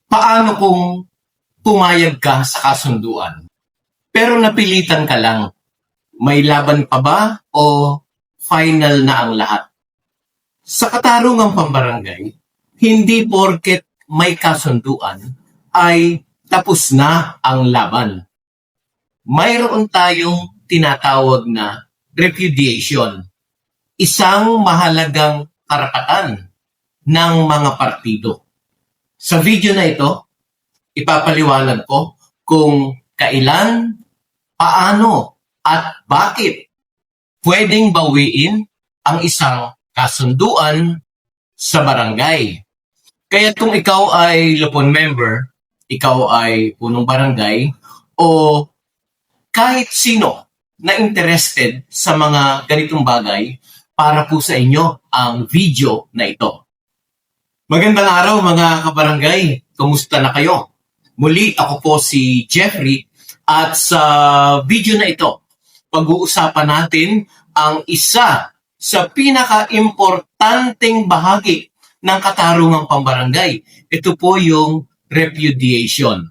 Paano kung pumayag ka sa kasunduan, pero napilitan ka lang? May laban pa ba o final na ang lahat? Sa katarungang pambarangay, hindi porket may kasunduan ay tapos na ang laban. Mayroon tayong tinatawag na repudiation, isang mahalagang karapatan ng mga partido. Sa video na ito, ipapaliwanag ko kung kailan, paano, at bakit pwedeng bawiin ang isang kasunduan sa barangay. Kaya kung ikaw ay Lupon member, ikaw ay punong barangay, o kahit sino na interested sa mga ganitong bagay, para po sa inyo ang video na ito. Magandang araw mga kabarangay, kumusta na kayo? Muli ako po si Jeffrey at sa video na ito, pag-uusapan natin ang isa sa pinaka-importanteng bahagi ng katarungang pambarangay. Ito po yung repudiation.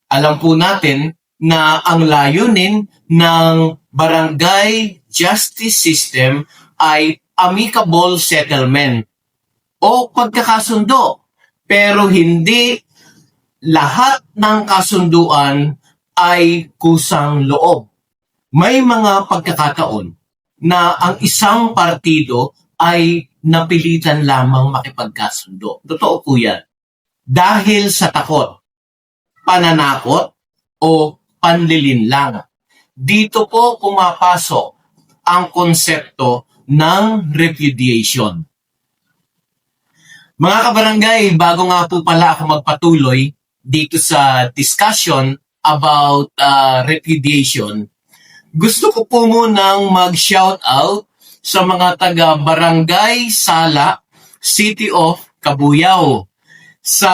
Alam po natin na ang layunin ng barangay justice system ay amicable settlement o pagkakasundo. Pero hindi lahat ng kasunduan ay kusang loob. May mga pagkakataon na ang isang partido ay napilitan lamang makipagkasundo. Totoo po yan. Dahil sa takot, pananakot, o panlilinlang. Dito po pumapasok ang konsepto ng repudiation. Mga kabarangay, bago nga po pala ako magpatuloy dito sa discussion about repudiation, gusto ko po munang mag-shout out sa mga taga-barangay Sala, City of Cabuyao. Sa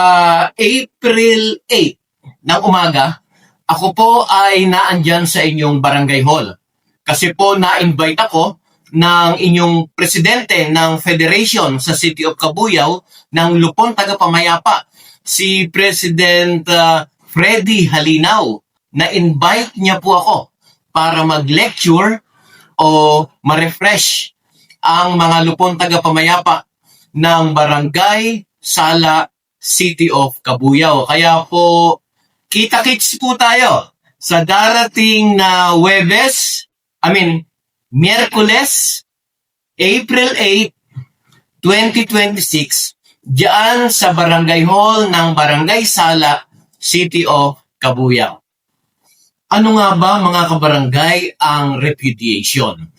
April 8 ng umaga, ako po ay naandyan sa inyong barangay hall. Kasi po na-invite ako ng inyong presidente ng federation sa City of Cabuyao ng Lupon Tagapamayapa, si President Freddy Halinaw. Na-invite niya po ako para mag-lecture o ma-refresh ang mga Lupon Tagapamayapa ng barangay Sala, City of Cabuyao. Kaya po, kita-kits po tayo sa darating na Miyerkules, April 8, 2026, diyan sa Barangay Hall ng Barangay Sala, City of Cabuyao. Ano nga ba mga kabarangay ang repudiation?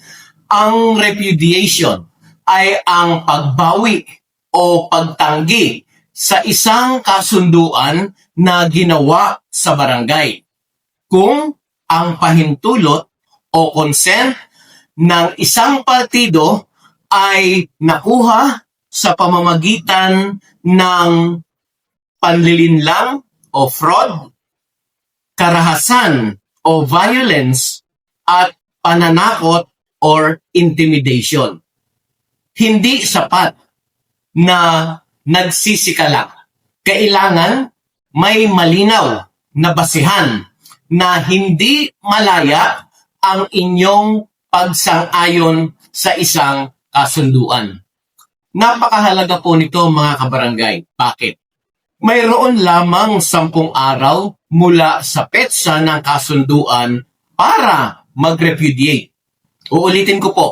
Ang repudiation ay ang pagbawi o pagtanggi sa isang kasunduan na ginawa sa barangay kung ang pahintulot o consent ng isang partido ay nakuha sa pamamagitan ng panlilinlang o fraud, karahasan o violence, at pananakot or intimidation. Hindi sapat na nagsisikala. Kailangan may malinaw na basihan na hindi malaya ang inyong pagsang-ayon sa isang kasunduan. Napakahalaga po nito mga kabarangay. Bakit? Mayroon lamang 10 araw mula sa petsa ng kasunduan para mag-repudiate. Uulitin ko po,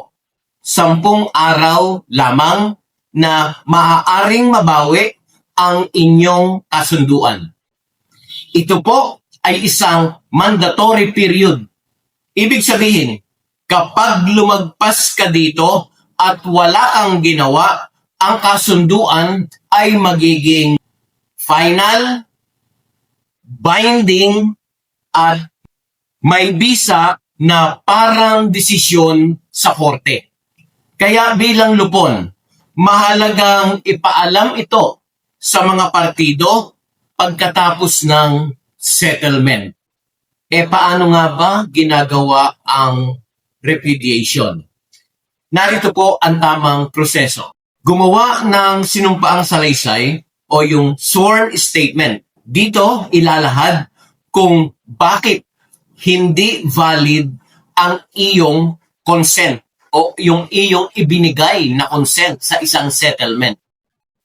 10 araw lamang na maaaring mabawi ang inyong kasunduan. Ito po ay isang mandatory period. Ibig sabihin, kapag lumagpas ka dito at wala kang ginawa, ang kasunduan ay magiging final, binding, at may bisa na parang desisyon sa korte. Kaya bilang Lupon, mahalagang ipaalam ito sa mga partido pagkatapos ng settlement. Paano nga ba ginagawa ang repudiation? Narito po ang tamang proseso. Gumawa ng sinumpaang salaysay o yung sworn statement. Dito ilalahad kung bakit hindi valid ang iyong consent o yung iyong ibinigay na consent sa isang settlement.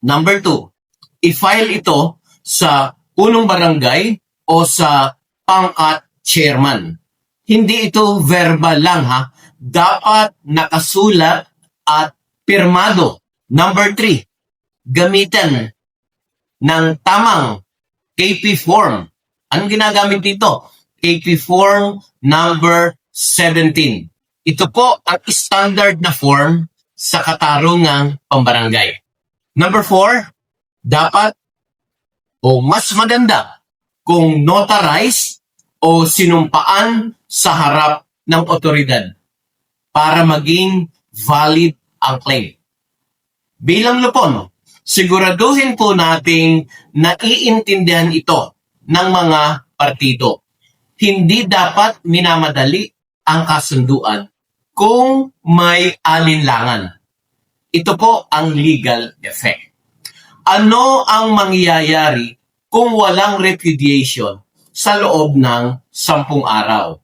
Number 2, i-file ito sa punong barangay o sa pangkat chairman. Hindi ito verbal lang ha. Dapat nakasulat at pirmado. Number 3, gamitan ng tamang KP form. Anong ginagamit dito? KP form number 17. Ito po ang standard na form sa katarungang pambarangay. Number 4, dapat o mas maganda kung notarized o sinumpaan sa harap ng otoridad para maging valid ang claim. Bilang lupon, siguraduhin po nating naiintindihan ito ng mga partido. Hindi dapat minamadali ang kasunduan kung may alinlangan. Ito po ang legal effect. Ano ang mangyayari kung walang repudiation sa loob ng 10 araw?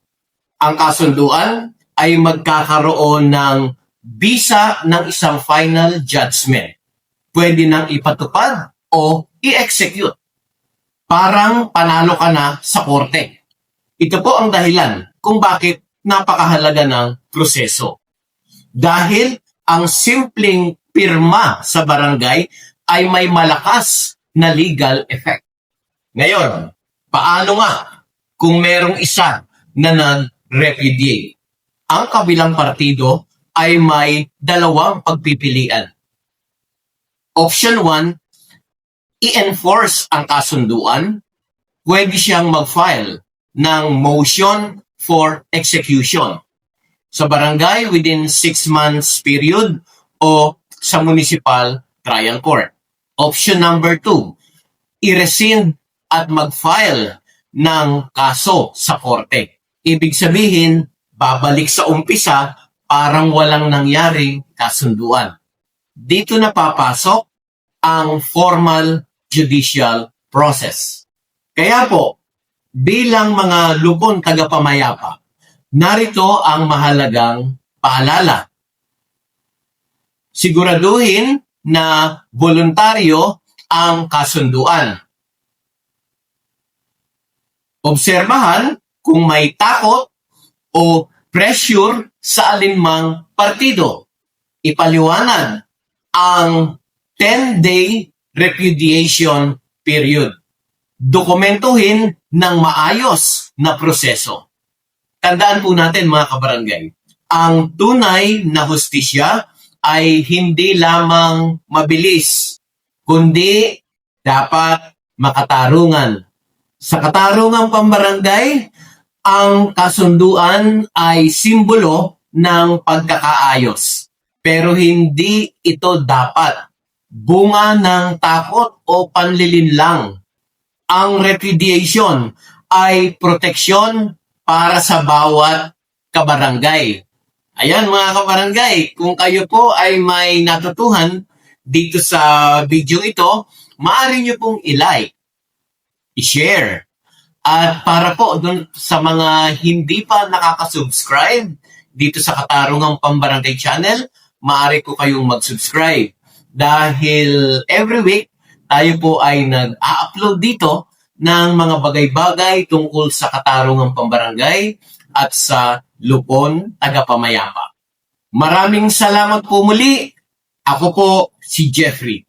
Ang kasunduan ay magkakaroon ng bisa ng isang final judgment. Pwede nang ipatupad o i-execute. Parang panalo ka na sa korte. Ito po ang dahilan kung bakit napakahalaga ng proseso. Dahil ang simpleng pirma sa barangay ay may malakas na legal effect. Ngayon, paano nga kung merong isa na nag-repudiate? Ang kabilang partido ay may dalawang pagpipilian. Option 1, i-enforce ang kasunduan. Pwede siyang mag-file ng motion for execution sa barangay within 6 months period o sa municipal trial court. Option number 2, i-rescind at mag-file ng kaso sa korte. Ibig sabihin, babalik sa umpisa, parang walang nangyaring kasunduan. Dito na papasok ang formal judicial process. Kaya po, bilang mga lupon tagapamayapa, narito ang mahalagang paalala. Siguraduhin na voluntaryo ang kasunduan. Obserbahan kung may takot o pressure sa alinmang partido. Ipaliwanag ang 10-day repudiation period. Dokumentuhin ng maayos na proseso. Tandaan po natin mga kabarangay, ang tunay na hustisya ay hindi lamang mabilis, kundi dapat makatarungan. Sa katarungang pambarangay, ang kasunduan ay simbolo ng pagkakaayos. Pero hindi ito dapat bunga ng takot o panlilinlang. Ang repudiation ay proteksyon para sa bawat kabarangay. Ayan mga kabarangay, kung kayo po ay may natutuhan dito sa video ito, maaari nyo pong i-like, i-share. At para po dun sa mga hindi pa nakaka-subscribe dito sa Katarungang Pambarangay Channel, maaari po kayong mag-subscribe. Dahil every week, tayo po ay nag-a-upload dito ng mga bagay-bagay tungkol sa Katarungang Pambarangay at sa Lupon Tagapamayapa. Maraming salamat po muli. Ako po si Jeffrey.